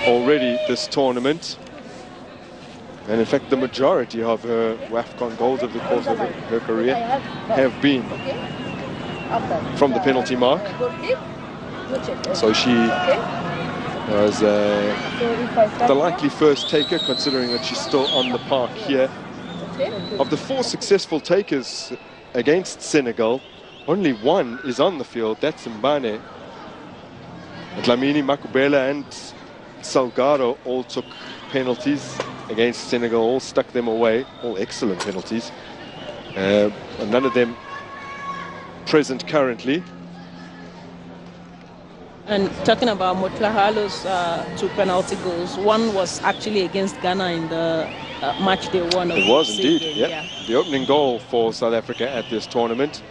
already this tournament. And in fact, the majority of her WAFCON goals over the course of her career have been from the penalty mark. So she was the likely first taker, considering that she's still on the park here. Of the 4 successful takers against Senegal, only 1 is on the field. That's Mbane. Dlamini, Makubela and Salgado all took penalties against Senegal, all stuck them away, all excellent penalties. And none of them present currently. And talking about Motlahalo's 2 penalty goals, one was actually against Ghana in the match day 1 of it was indeed, game. yeah. The opening goal for South Africa at this tournament.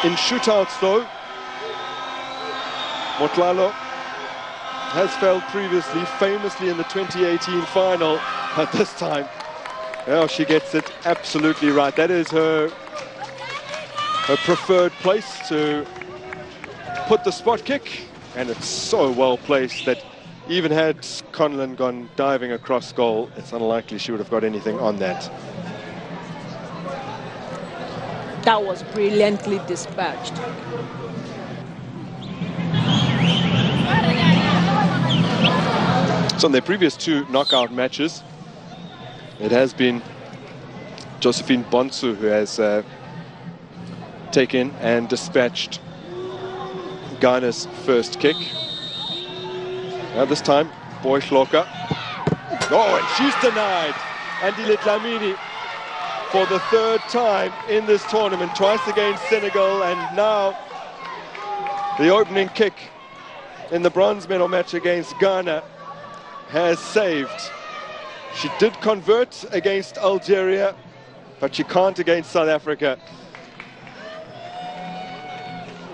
In shootouts, though, Motlhalo has failed previously, famously in the 2018 final, but this time, well, she gets it absolutely right. That is her preferred place to put the spot kick, and it's so well placed that even had Conlon gone diving across goal, it's unlikely she would have got anything on that. That was brilliantly dispatched. So in their previous 2 knockout matches, it has been Josephine Bonsu who has taken and dispatched Ghana's first kick. Now this time, Boyshloka. Oh, and she's denied. Andile Dlamini for the 3rd time in this tournament, twice against Senegal, and now the opening kick in the bronze medal match against Ghana has saved. She did convert against Algeria, but she can't against South Africa.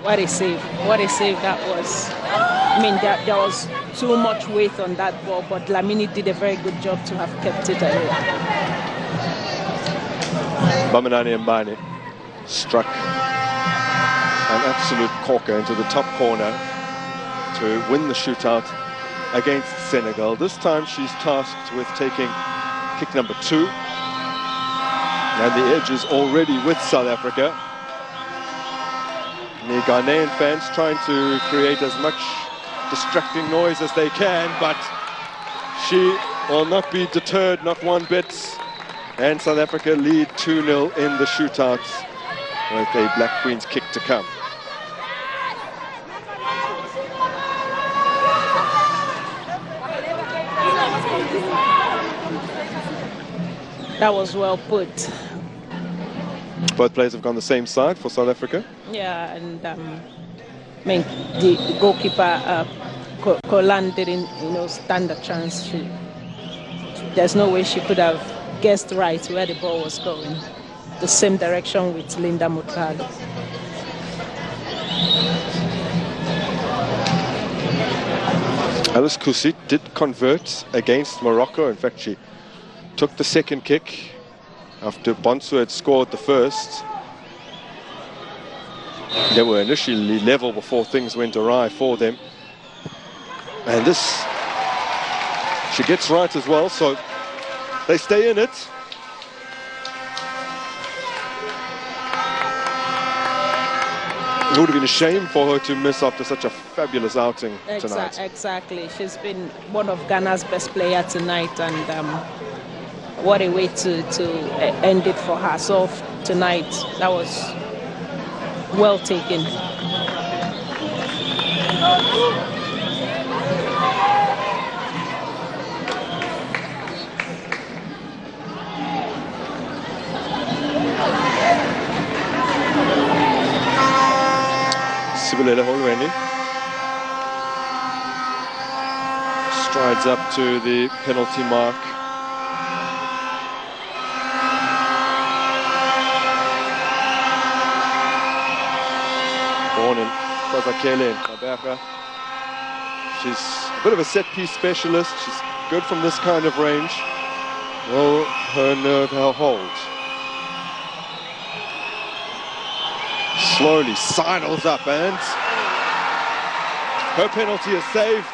What a save that was. I mean, there was too much weight on that ball, but Dlamini did a very good job to have kept it away. Bamanani Mbane struck an absolute corker into the top corner to win the shootout against Senegal. This time she's tasked with taking kick number 2. And the edge is already with South Africa. And the Ghanaian fans trying to create as much distracting noise as they can, but she will not be deterred, not one bit. And South Africa lead 2-0 in the shootouts with a Black Queen's kick to come. That was well put. Both players have gone the same side for South Africa. Yeah, and I mean, the goalkeeper, Kolan, didn't, stand a chance. There's no way she could have guessed right where the ball was going. The same direction with Linda Motlhalo. Alice Kusit did convert against Morocco. In fact, she took the second kick after Bonsu had scored the first. They were initially level before things went awry for them. And this, she gets right as well, so they stay in it. It would have been a shame for her to miss after such a fabulous outing tonight. Exactly. She's been one of Ghana's best players tonight, and what a way to end it for herself tonight. That was well taken. Sibulela Holweni strides up to the penalty mark. Born in Kwazakele in Kabeka. She's a bit of a set-piece specialist. She's good from this kind of range. Will her nerve hold? Slowly sidles up and her penalty is saved.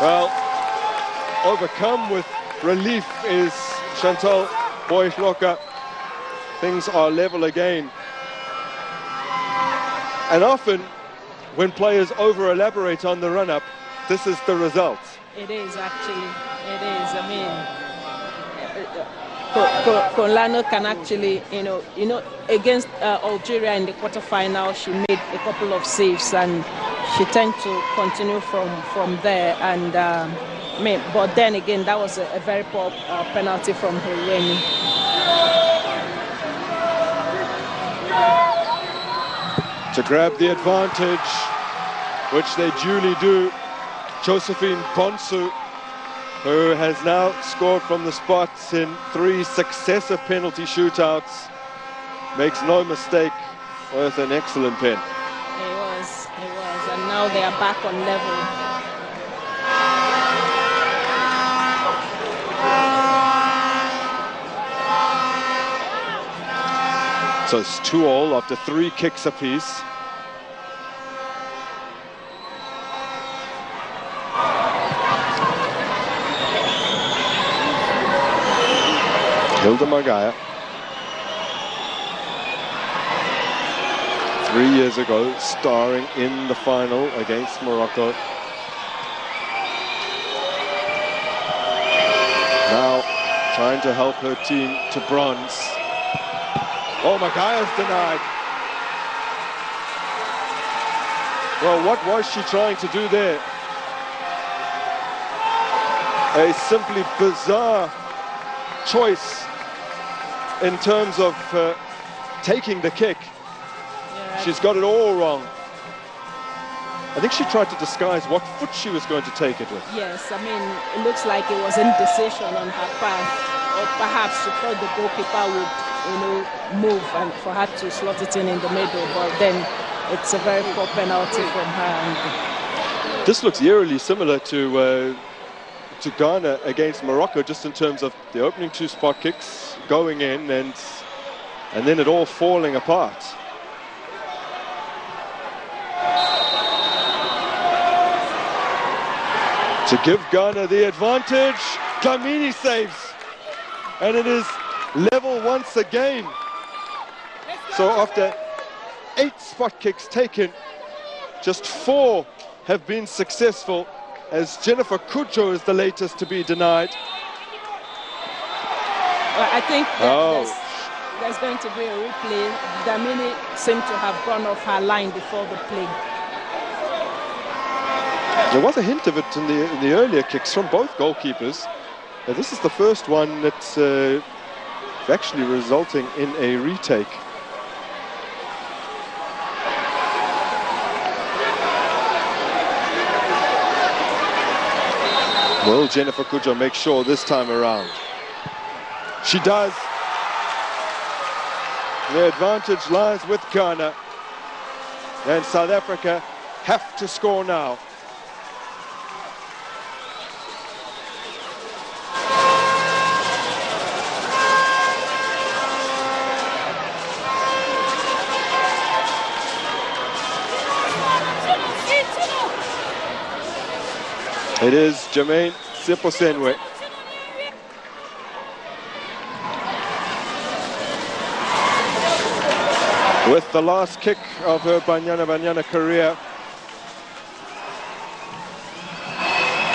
Well, overcome with relief is Chantal Boyloka. Things are level again. And often, when players over-elaborate on the run-up, this is the result. It is, actually. It is. I mean, Kolano can actually, you know, against Algeria in the quarterfinal, she made a couple of saves and she tended to continue from there. And but then again, that was a very poor penalty from Huweni. To grab the advantage, which they duly do, Josephine Bonsu, who has now scored from the spots in 3 successive penalty shootouts, makes no mistake, with an excellent pen. It was, and now they are back on level. So it's 2-2 after 3 kicks apiece. Hilda Magaya, 3 years ago, starring in the final against Morocco. Now trying to help her team to bronze. Oh, Magaya's denied. Well, what was she trying to do there? A simply bizarre choice in terms of taking the kick. Yeah, she's got it all wrong. I think she tried to disguise what foot she was going to take it with. Yes, I mean, it looks like it was indecision on her part, or perhaps she thought the goalkeeper would, move and for her to slot it in the middle, but then it's a very poor penalty from her. This looks eerily similar to Ghana against Morocco, just in terms of the opening 2 spot kicks going in and then it all falling apart. To give Ghana the advantage, Dlamini saves, and it is level once again. So after 8 spot kicks taken, just 4 have been successful, as Jennifer Kujo is the latest to be denied. Well, I think there's going to be a replay. Dlamini seemed to have gone off her line before the play. There was a hint of it in the earlier kicks from both goalkeepers. This is the first one that's actually resulting in a retake. Will Jennifer Kujo make sure this time around? She does. The advantage lies with Ghana. And South Africa have to score now. It is Jermaine Seposenwe. With the last kick of her Banyana career.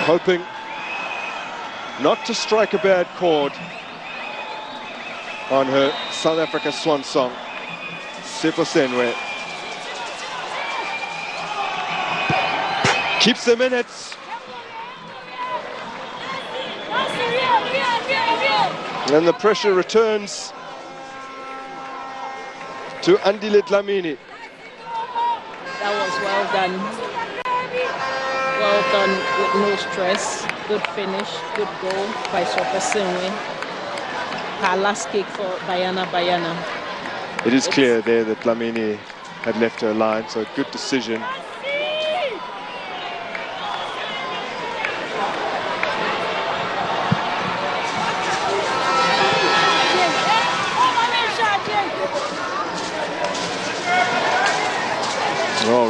Hoping not to strike a bad chord on her South Africa swan song. Seposenwe keeps them in it. And the pressure returns to Andile Dlamini. That was well done. Well done with no stress. Good finish, good goal by Seposenwe. Her last kick for Banyana. It is clear there that Dlamini had left her line, so a good decision.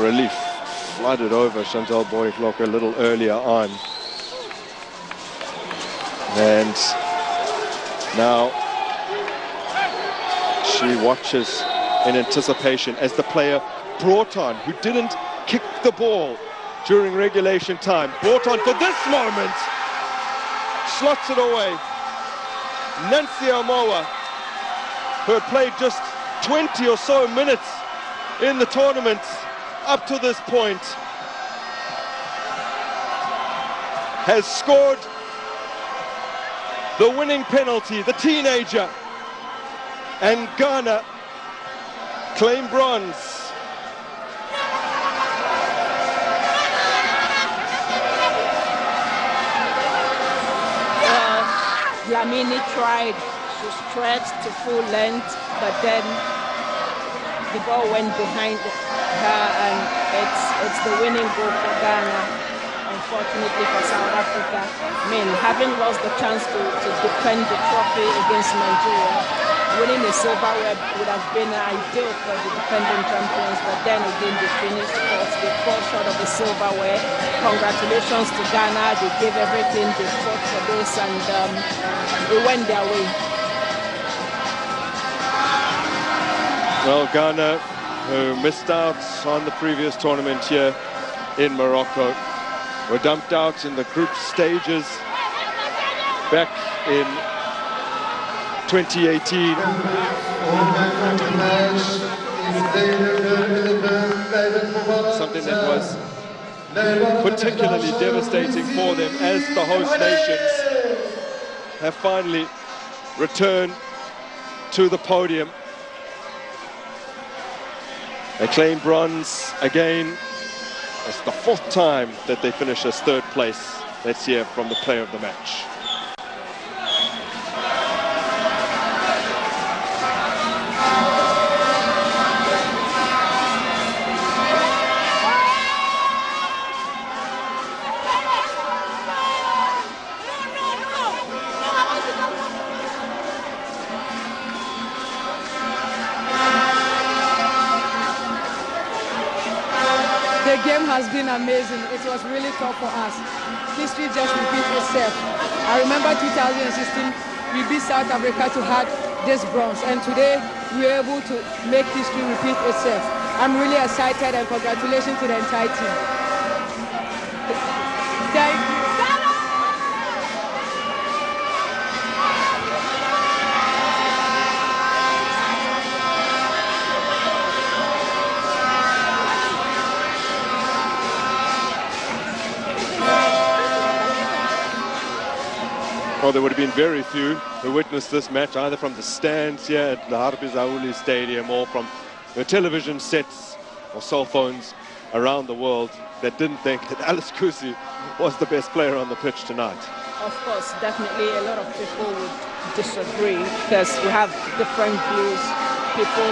relief flooded over Chantal Boyflok a little earlier on. And now she watches in anticipation as the player brought on, who didn't kick the ball during regulation time, brought on for this moment, slots it away. Nancy Amoa, who had played just 20 or so minutes in the tournament up to this point, has scored the winning penalty, the teenager, and Ghana claim bronze. Dlamini tried to stretch to full length, but then the ball went behind her, and it's the winning goal for Ghana, unfortunately for South Africa. I mean, having lost the chance to defend the trophy against Nigeria, winning the silverware would have been ideal for the defending champions, but then again they finished fourth. They fall short of the silverware. Congratulations to Ghana. They gave everything. They fought for this, and it went their way. Well, Ghana, who missed out on the previous tournament here in Morocco, were dumped out in the group stages back in 2018. Something that was particularly devastating for them, as the host nations have finally returned to the podium. They claim bronze again. It's the fourth time that they finish as third place. Let's hear from the player of the match. The game has been amazing. It was really tough for us. History just repeats itself. I remember 2016, we beat South Africa to have this bronze, and today we were able to make history repeat itself. I'm really excited, and congratulations to the entire team. Thank you. Well, there would have been very few who witnessed this match, either from the stands here at the Harbi Zauli Stadium or from the television sets or cell phones around the world, that didn't think that Alice Kusi was the best player on the pitch tonight. Of course, definitely a lot of people would disagree because we have different views. People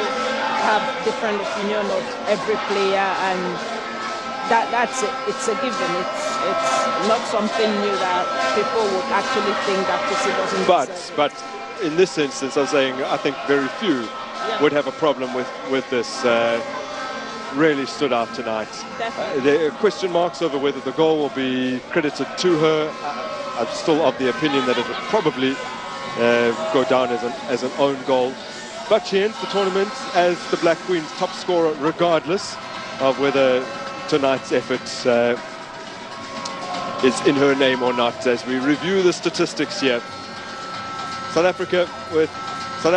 have different opinion of every player, and that's it. It's a given. It's not something new that people would actually think that Kusi doesn't deserve. But in this instance, I was saying, I think very few would have a problem with this. Really stood out tonight. There are question marks over whether the goal will be credited to her. I'm still of the opinion that it would probably go down as an own goal. But she ends the tournament as the Black Queen's top scorer, regardless of whether tonight's effort is in her name or not. As we review the statistics here, South Africa with